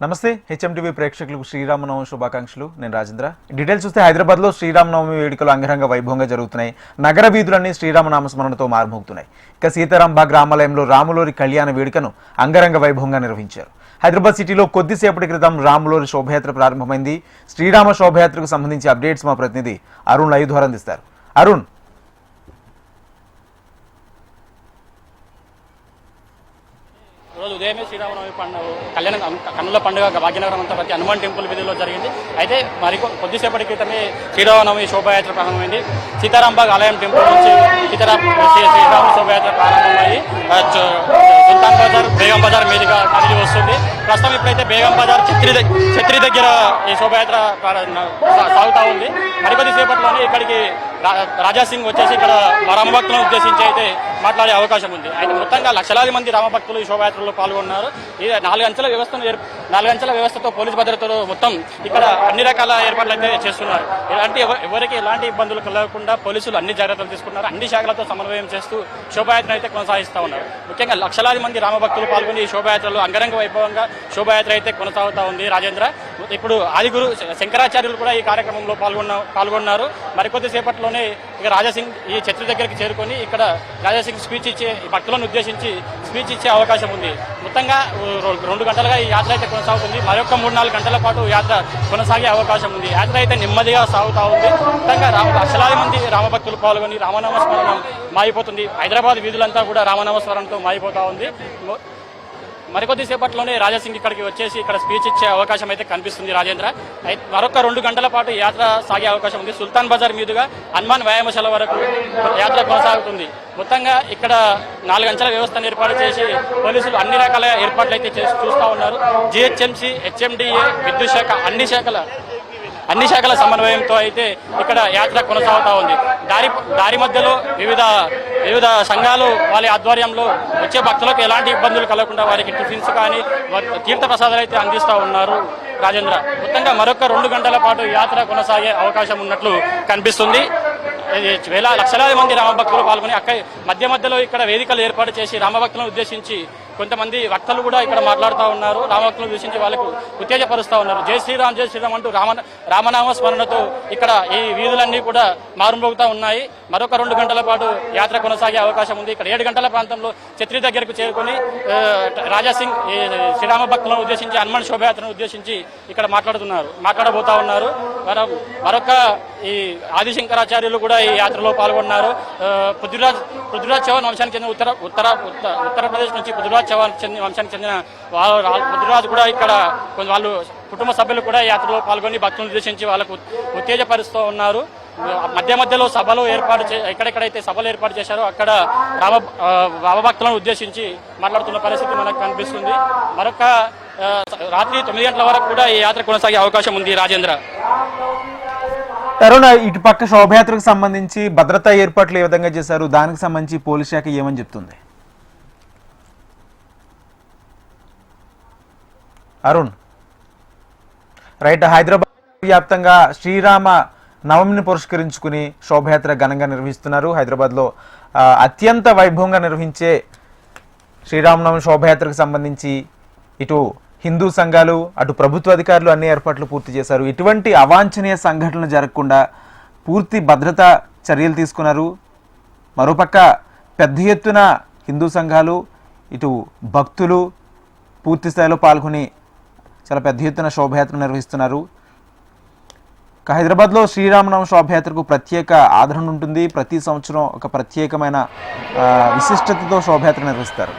నమస్తే హెచ్ఎంటీవీ ప్రేక్షకులకు శ్రీరామనవమి శుభాకాంక్షలు. నేను రాజేంద్ర. డీటెయిల్స్ చూస్తే హైదరాబాద్లో శ్రీరామనవమి వేడుకలు అంగరంగ వైభవంగా జరుగుతున్నాయి. నగర వీధులన్నీ శ్రీరామనామస్మరణతో మారుమోగుతున్నాయి. ఇక సీతారాంబాగ్ రామాలయంలో రాములోరి కళ్యాణ వేడుకను అంగరంగ వైభవంగా నిర్వహించారు. హైదరాబాద్ సిటీలో కొద్దిసేపటి క్రితం రాములోరి శోభయాత్ర ప్రారంభమైంది. శ్రీరామ శోభయాత్రకు సంబంధించి అప్డేట్స్ మా ప్రతినిధి అరుణ్ లైవ్ ద్వారా అందిస్తారు. అరుణ్, రోజు ఉదయమే శ్రీరామనవమి పండుగ కన్నుల పండుగ భాగ్యనగరం అంతా ప్రతి హనుమాన్ టెంపుల్ వీధిలో జరిగింది. అయితే మరి కొద్దిసేపటి క్రితమే శ్రీరామనవమి శోభయాత్ర ప్రారంభమైంది. సీతారాంబాగ్ ఆలయం టెంపుల్ నుంచి శ్రీరామ శోభయాత్ర ప్రారంభమయ్యి సుల్తాన్ బజార్, బేగం బజార్ మీదుగా కదిలి వస్తుంది. ప్రస్తుతం ఇప్పుడైతే బేగం బజార్ ఛత్రి దగ్గర ఈ శోభయాత్ర సాగుతూ ఉంది. మరికొద్ది సేపట్లోనే ఇక్కడికి రాజాసింగ్ వచ్చేసి ఇక్కడ రామభక్తులను ఉద్దేశించి అయితే మాట్లాడే అవకాశం ఉంది. అయితే మొత్తంగా లక్షలాది మంది రామభక్తులు ఈ శోభయాత్రలో పాల్గొన్నారు. ఈ 4 అంచెల వ్యవస్థతో పోలీసు భద్రతలో మొత్తం ఇక్కడ అన్ని రకాల ఏర్పాట్లు అయితే చేస్తున్నారు. ఎవరికి ఎలాంటి ఇబ్బందులు కలగకుండా పోలీసులు అన్ని జాగ్రత్తలు తీసుకున్నారు. అన్ని శాఖలతో సమన్వయం చేస్తూ శోభయాత్ర అయితే కొనసాగిస్తూ ఉన్నారు. ముఖ్యంగా లక్షలాది మంది రామభక్తులు పాల్గొని ఈ శోభయాత్రలో అంగరంగ వైభవంగా శోభయాత్ర అయితే కొనసాగుతూ ఉంది. రాజేంద్ర, ఇప్పుడు ఆదిగురు శంకరాచార్యులు కూడా ఈ కార్యక్రమంలో పాల్గొన్నారు. మరికొద్ది సేపట్లోనే ఇక రాజాసింగ్ ఈ ఛత్రి దగ్గరికి చేరుకొని ఇక్కడ రాజాసింగ్ స్పీచ్ ఇచ్చే భక్తులను ఉద్దేశించి స్పీచ్ ఇచ్చే అవకాశం ఉంది. మొత్తంగా 2 గంటలుగా ఈ యాత్ర అయితే కొనసాగుతుంది. మరొక 3-4 గంటల పాటు యాత్ర కొనసాగే అవకాశం ఉంది. యాత్ర అయితే నెమ్మదిగా సాగుతూ ఉంది. మొత్తంగా లక్షలాది మంది రామభక్తులు పాల్గొని రామనామస్మరణం మాయిపోతుంది. హైదరాబాద్ వీధులంతా కూడా రామనామస్మరణంతో మాయిపోతా ఉంది. మరికొద్ది సేపట్లోనే రాజాసింగ్ ఇక్కడికి వచ్చేసి ఇక్కడ స్పీచ్ ఇచ్చే అవకాశం అయితే కనిపిస్తుంది. రాజేంద్ర, మరొక 2 గంటల పాటు యాత్ర సాగే అవకాశం ఉంది. సుల్తాన్ బజార్ మీదుగా హనుమాన్ వ్యాయామశాల వరకు యాత్ర కొనసాగుతుంది. మొత్తంగా ఇక్కడ 4 అంచెల వ్యవస్థను ఏర్పాటు చేసి పోలీసులు అన్ని రకాల ఏర్పాట్లు అయితే చూస్తూ ఉన్నారు. జిహెచ్ఎంసీ, హెచ్ఎండిఏ, విద్యుత్ శాఖ అన్ని శాఖల సమన్వయంతో అయితే ఇక్కడ యాత్ర కొనసాగుతూ ఉంది. దారి మధ్యలో వివిధ సంఘాలు వాళ్ళ ఆధ్వర్యంలో వచ్చే భక్తులకు ఎలాంటి ఇబ్బందులు కలగకుండా వారికి టిఫిన్స్ కానీ తీర్థ ప్రసాదాలు అయితే అందిస్తూ ఉన్నారు. రాజేంద్ర, మొత్తంగా మరొక 2 గంటల పాటు యాత్ర కొనసాగే అవకాశం ఉన్నట్లు కనిపిస్తుంది. లక్షలాది మంది రామభక్తులు పాల్గొని మధ్యలో ఇక్కడ వేదికలు ఏర్పాటు చేసి రామభక్తులను ఉద్దేశించి కొంతమంది వక్తలు కూడా ఇక్కడ మాట్లాడుతూ ఉన్నారు. రామభక్తులను ఉద్దేశించి వాళ్ళకు ఉత్తేజపరుస్తూ ఉన్నారు. జై శ్రీరామ్ జై శ్రీరామ్ అంటూ రామనామ స్మరణతో ఇక్కడ ఈ వీధులన్నీ కూడా మారుమోగుతూ ఉన్నాయి. మరొక 2 గంటల పాటు యాత్ర కొనసాగే అవకాశం ఉంది. ఇక్కడ 7 గంటల ప్రాంతంలో ఛత్రి దగ్గరకు చేరుకొని రాజాసింగ్ శ్రీరామ భక్తులను ఉద్దేశించి హనుమాన్ శోభయాత్రను ఉద్దేశించి ఇక్కడ మాట్లాడబోతా ఉన్నారు. మరొక ఈ ఆదిశంకరాచార్యులు కూడా ఈ యాత్రలో పాల్గొన్నారు. పృథ్వీరాజ్ చౌహాన్ వంశానికి చెందిన ఉత్తరప్రదేశ్ నుంచి పృథ్వీరాజ్ చౌహాన్ వంశానికి చెందిన పృథ్వీరాజ్ కూడా ఇక్కడ వాళ్ళు కుటుంబ సభ్యులు కూడా యాత్రలో పాల్గొని భక్తులను ఉద్దేశించి వాళ్ళకు ఉత్తేజపరుస్తూ ఉన్నారు. మధ్యలో సభలు ఎక్కడెక్కడైతే సభలు ఏర్పాటు చేశారో అక్కడ రామభక్తులను ఉద్దేశించి మాట్లాడుతున్న పరిస్థితి మనకు కనిపిస్తుంది. మరొక రాత్రి 9 గంటల వరకు కూడా ఈ యాత్ర కొనసాగే అవకాశం ఉంది. రాజేంద్ర, తరుణ, ఇటు పక్క శోభయాత్రకు సంబంధించి భద్రతా ఏర్పాట్లు ఏ విధంగా చేశారు? దానికి సంబంధించి పోలీస్ శాఖ ఏమని చెప్తుంది? అరుణ్, రైట్. హైదరాబాద్ వ్యాప్తంగా శ్రీరామ నవమిని పురస్కరించుకుని శోభయాత్ర ఘనంగా నిర్వహిస్తున్నారు. హైదరాబాద్లో అత్యంత వైభవంగా నిర్వహించే శ్రీరామనవమి శోభయాత్రకు సంబంధించి ఇటు హిందూ సంఘాలు, అటు ప్రభుత్వ అధికారులు అన్ని ఏర్పాట్లు పూర్తి చేశారు. ఇటువంటి అవాంఛనీయ సంఘటనలు జరగకుండా పూర్తి భద్రతా చర్యలు తీసుకున్నారు. మరోపక్క పెద్ద ఎత్తున హిందూ సంఘాలు, ఇటు భక్తులు పూర్తి స్థాయిలో పాల్గొని చాలా పెద్ద ఎత్తున శోభయాత్ర నిర్వహిస్తున్నారు. హైదరాబాద్లో శ్రీరామనవమి శోభయాత్రకు ప్రత్యేక ఆదరణ ఉంటుంది. ప్రతి సంవత్సరం ఒక ప్రత్యేకమైన విశిష్టతతో శోభయాత్ర నిర్వహిస్తారు.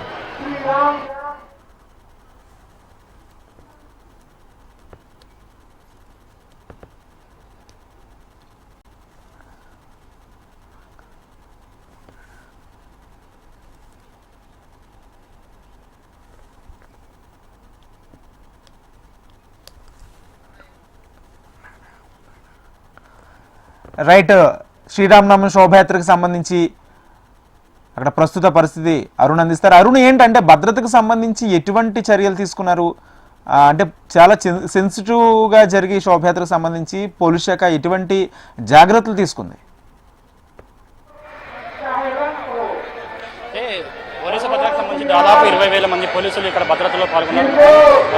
రైట్. శ్రీరామనవమి శోభయాత్రకు సంబంధించి అక్కడ ప్రస్తుత పరిస్థితి అరుణ్ అందిస్తారు. అరుణ్, ఏంటంటే భద్రతకు సంబంధించి ఎటువంటి చర్యలు తీసుకున్నారు? అంటే చాలా సెన్సిటివ్గా జరిగే శోభయాత్రకు సంబంధించి పోలీస్ శాఖ ఎటువంటి జాగ్రత్తలు తీసుకుంది? పోలీసు భద్రతకు సంబంధించి దాదాపు 20,000 మంది పోలీసులు ఇక్కడ భద్రతలో పాల్గొన్నారు.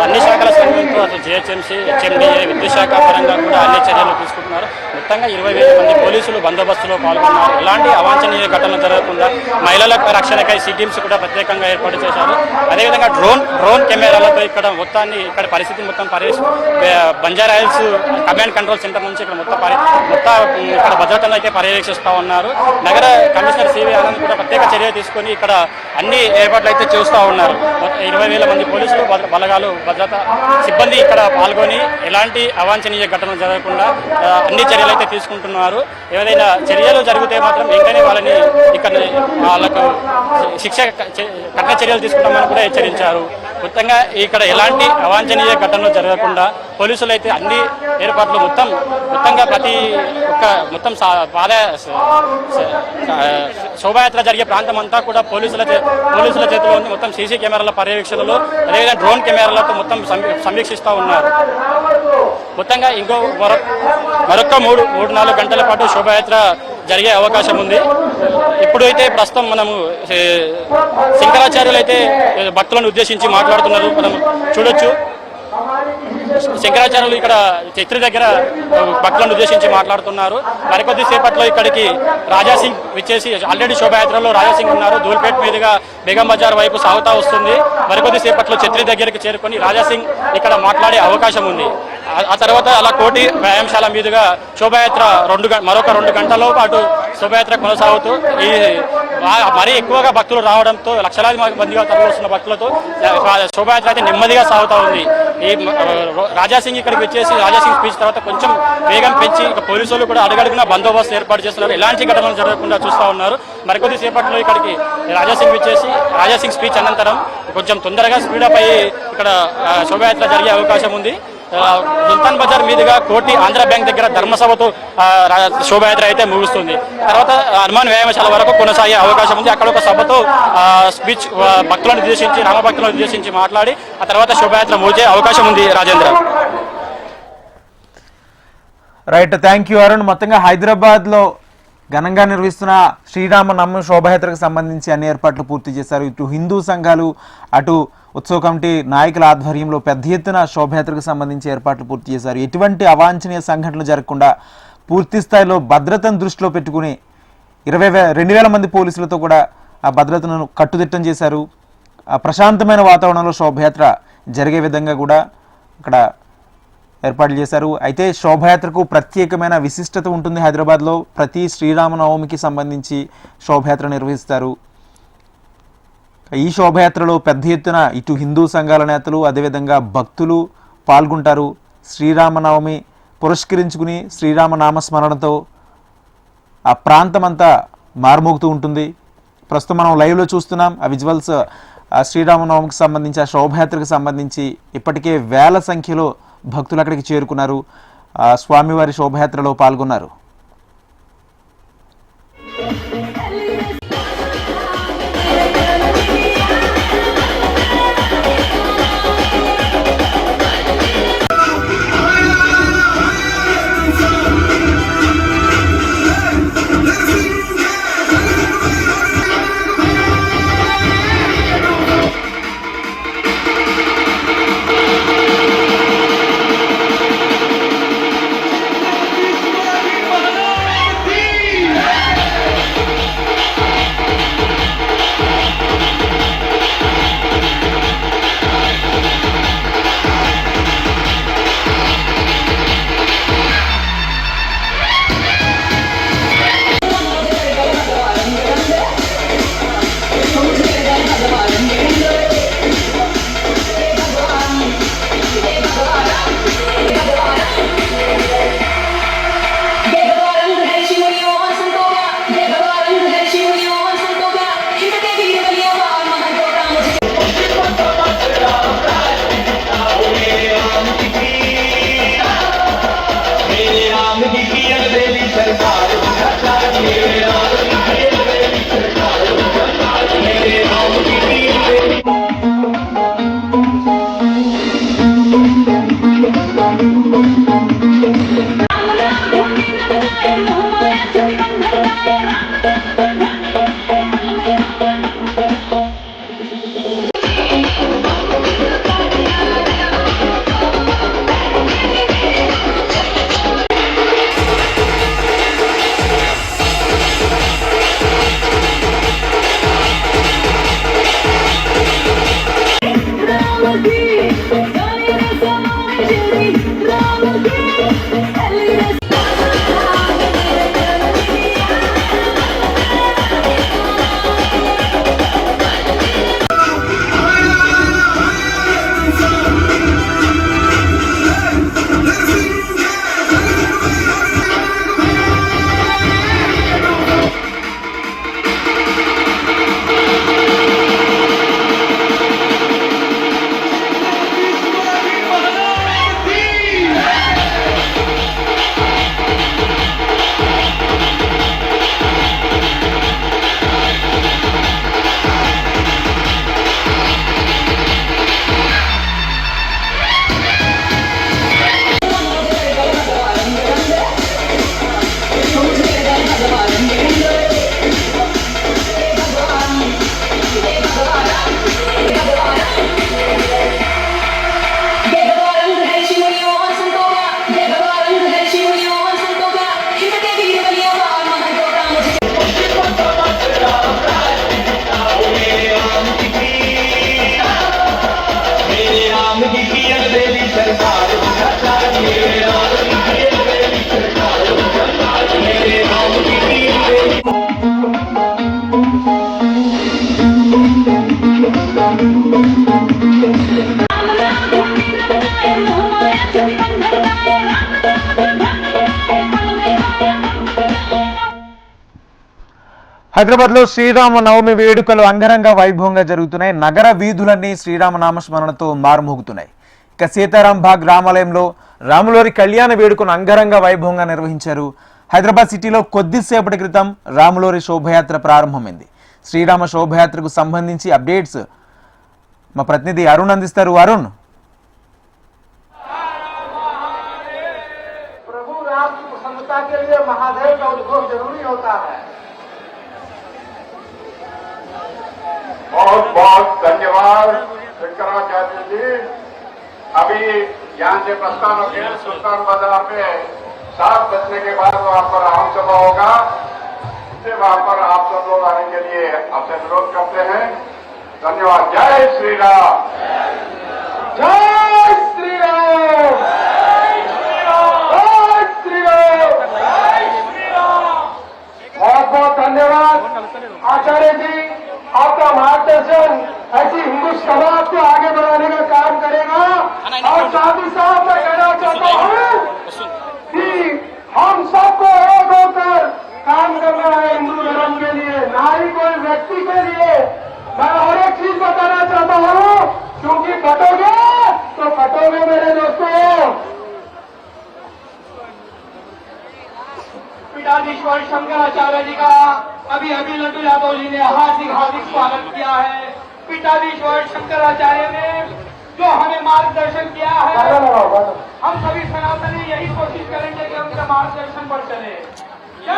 అన్ని శాఖల సైన్యంతో అసలు జిహెచ్ఎంసీ, హెచ్ఎండిఏ, విద్యుత్ శాఖ పరంగా కూడా అన్ని చర్యలు తీసుకుంటున్నారు. మొత్తంగా 20,000 మంది పోలీసులు బందోబస్తులో పాల్గొన్నారు. ఎలాంటి అవాంఛనీయ ఘటనలు జరగకుండా మహిళల రక్షణకై సిటీమ్స్ కూడా ప్రత్యేకంగా ఏర్పాటు చేశారు. అదేవిధంగా డ్రోన్ కెమెరాలతో ఇక్కడ పరిస్థితి మొత్తం Banjara hills command control centre నుంచి ఇక్కడ మొత్తం ఇక్కడ భద్రతను అయితే పర్యవేక్షిస్తూ ఉన్నారు. నగర కమిషనర్ సివి ఆనంద్ కూడా ప్రత్యేక చర్య తీసుకొని ఇక్కడ అన్ని ఏర్పాట్లు అయితే చూస్తూ ఉన్నారు. 20,000 మంది పోలీసులు బలగాలు భద్రతా సిబ్బంది ఇక్కడ పాల్గొని ఎలాంటి అవాంఛనీయ ఘటనలు జరగకుండా అన్ని చర్యలు అయితే తీసుకుంటున్నారు. ఏదైనా చర్యలు జరిగితే మాత్రం వెంటనే వాళ్ళకు కఠిన చర్యలు తీసుకుంటామని కూడా హెచ్చరించారు. మొత్తంగా ఇక్కడ ఎలాంటి అవాంఛనీయ ఘటనలు జరగకుండా పోలీసులు అయితే అన్ని ఏర్పాట్లు మొత్తంగా ప్రతి ఒక్క శోభాయాత్ర జరిగే ప్రాంతం అంతా కూడా పోలీసుల చేతిలో ఉంది. మొత్తం సీసీ కెమెరాల పర్యవేక్షణలో అదేవిధంగా డ్రోన్ కెమెరాలతో మొత్తం సమీక్షిస్తూ ఉన్నారు. మొత్తంగా మరొక 3-4 గంటల పాటు శోభాయాత్ర జరిగే అవకాశం ఉంది. ఇప్పుడైతే ప్రస్తుతం మనము శంకరాచార్యులు అయితే భక్తులను ఉద్దేశించి మాట్లాడుతున్నారు. మనం చూడొచ్చు. శంకరాచార్యులు ఇక్కడ చత్రి దగ్గర భక్తులను ఉద్దేశించి మాట్లాడుతున్నారు. మరికొద్ది సేపట్లో ఇక్కడికి రాజాసింగ్ విచ్చేసి ఆల్రెడీ శోభాయాత్రలో రాజాసింగ్ ఉన్నారు. ధూల్పేట మీదుగా బేగం బజార్ వైపు సాగుతా వస్తుంది. మరికొద్ది సేపట్లో చత్రి దగ్గరికి చేరుకొని రాజాసింగ్ ఇక్కడ మాట్లాడే అవకాశం ఉంది. ఆ తర్వాత అలా కోటి వ్యాయామశాల మీదుగా శోభాయాత్ర మరొక 2 గంటల పాటు శోభాయాత్ర కొనసాగుతూ మరీ ఎక్కువగా భక్తులు రావడంతో లక్షలాది మందిగా తరలిస్తున్న భక్తులతో శోభాయాత్ర అయితే నెమ్మదిగా సాగుతూ ఉంది. ఈ రాజాసింగ్ ఇక్కడికి వచ్చేసి రాజాసింగ్ స్పీచ్ తర్వాత కొంచెం వేగం పెంచి పోలీసులు కూడా అడుగడుగునా బందోబస్తు ఏర్పాటు చేస్తున్నారు. ఎలాంటి ఘటనలు జరగకుండా చూస్తూ ఉన్నారు. మరికొద్ది సేపట్లో ఇక్కడికి రాజాసింగ్ వచ్చేసి రాజాసింగ్ స్పీచ్ అనంతరం కొంచెం తొందరగా స్పీడప్ అయ్యి ఇక్కడ శోభాయాత్ర జరిగే అవకాశం ఉంది. సుల్తాన్ బజార్ మీదుగా కోటి ఆంధ్ర బ్యాంక్ దగ్గర ధర్మసభతో శోభాయాత్ర అయితే ముగుస్తుంది. తర్వాత హనుమాన్ వ్యాయామశాల వరకు కొనసాగే అవకాశం ఉంది. అక్కడ ఒక సభతో స్పీచ్ భక్తులను ఉద్దేశించి రామభక్తులను ఉద్దేశించి మాట్లాడి ఆ తర్వాత శోభాయాత్ర ముగిసే అవకాశం ఉంది. Rajendra. Right, thank you Arun. మొత్తంగా హైదరాబాద్లో ఘనంగా నిర్వహిస్తున్న శ్రీరామ నవమి శోభాయాత్రకు సంబంధించి అన్ని ఏర్పాట్లు పూర్తి చేశారు. ఇటు హిందూ సంఘాలు అటు ఉత్సవ కమిటీ నాయకుల ఆధ్వర్యంలో పెద్ద ఎత్తున శోభయాత్రకు సంబంధించి ఏర్పాట్లు పూర్తి చేశారు. ఎటువంటి అవాంఛనీయ సంఘటనలు జరగకుండా పూర్తి స్థాయిలో భద్రతను దృష్టిలో పెట్టుకుని 2,000 మంది పోలీసులతో కూడా ఆ భద్రతను కట్టుదిట్టం చేశారు. ప్రశాంతమైన వాతావరణంలో శోభయాత్ర జరిగే విధంగా కూడా అక్కడ ఏర్పాట్లు చేశారు. అయితే శోభయాత్రకు ప్రత్యేకమైన విశిష్టత ఉంటుంది. హైదరాబాద్లో ప్రతి శ్రీరామనవమికి సంబంధించి శోభయాత్ర నిర్వహిస్తారు. ఈ శోభయాత్రలో పెద్ద ఎత్తున ఇటు హిందూ సంఘాల నేతలు అదేవిధంగా భక్తులు పాల్గొంటారు. శ్రీరామనవమి పురస్కరించుకుని శ్రీరామ నామస్మరణతో ఆ ప్రాంతం అంతా మారుమోగుతూ ఉంటుంది. ప్రస్తుతం మనం లైవ్లో చూస్తున్నాం ఆ విజువల్స్. శ్రీరామనవమికి సంబంధించి ఆ శోభయాత్రకు సంబంధించి ఇప్పటికే వేల సంఖ్యలో భక్తులు అక్కడికి చేరుకున్నారు. స్వామివారి శోభయాత్రలో పాల్గొన్నారు. హైదరాబాద్ లో శ్రీరామ నవమి వేడుకలు అంగరంగ వైభవంగా జరుగుతున్నాయి. నగర వీధులన్నీ శ్రీరామ నామస్మరణతో మారుమోగుతున్నాయి. ఇక సీతారాం బాగ్ రామాలయంలో రాములోరి కళ్యాణ వేడుకను అంగరంగ వైభవంగా నిర్వహించారు. హైదరాబాద్ సిటీలో కొద్దిసేపటి క్రితం రాములోరి శోభయాత్ర ప్రారంభమైంది. శ్రీరామ శోభయాత్రకు సంబంధించి అప్డేట్స్ మా ప్రతినిధి అరుణ్ అందిస్తారు. అరుణ్, प्रभु राम की प्रसन्नता के लिए महादेव का उद्भव जरूरी होता है। बहुत बहुत धन्यवाद शंकराचार्य जी। अभी यहाँ से प्रस्थान होकर सुल्तान बाजार पे 7 बजने के बाद वहाँ पर आम सभा होगा। इससे वहाँ पर आप सब लोग आने के लिए आपसे अनुरोध करते हैं। धन्यवाद। जय श्री राम। जय श्री राम। जय श्री राम। बहुत बहुत धन्यवाद आचार्य जी। आपका मार्गदर्शन ऐसी हिंदू समाज को आगे बढ़ाने का काम करेगा। और साथ ही साथ मैं कहना चाहता हूँ कि हम सबको एक होकर काम करना है हिंदू धर्म के लिए, ना ही कोई व्यक्ति के लिए। मैं और एक चीज बताना चाहता हूँ, क्योंकि कटोगे तो कटोगे मेरे दोस्तों। पीठाधीश्वर शंकराचार्य जी का अभी अभी लड्डू यादव जी ने हार्दिक हार्दिक स्वागत किया है। पीठाधीश्वर शंकराचार्य ने जो हमें मार्गदर्शन किया है, हम सभी सनातनी यही कोशिश करेंगे कि उनका मार्गदर्शन पर चले।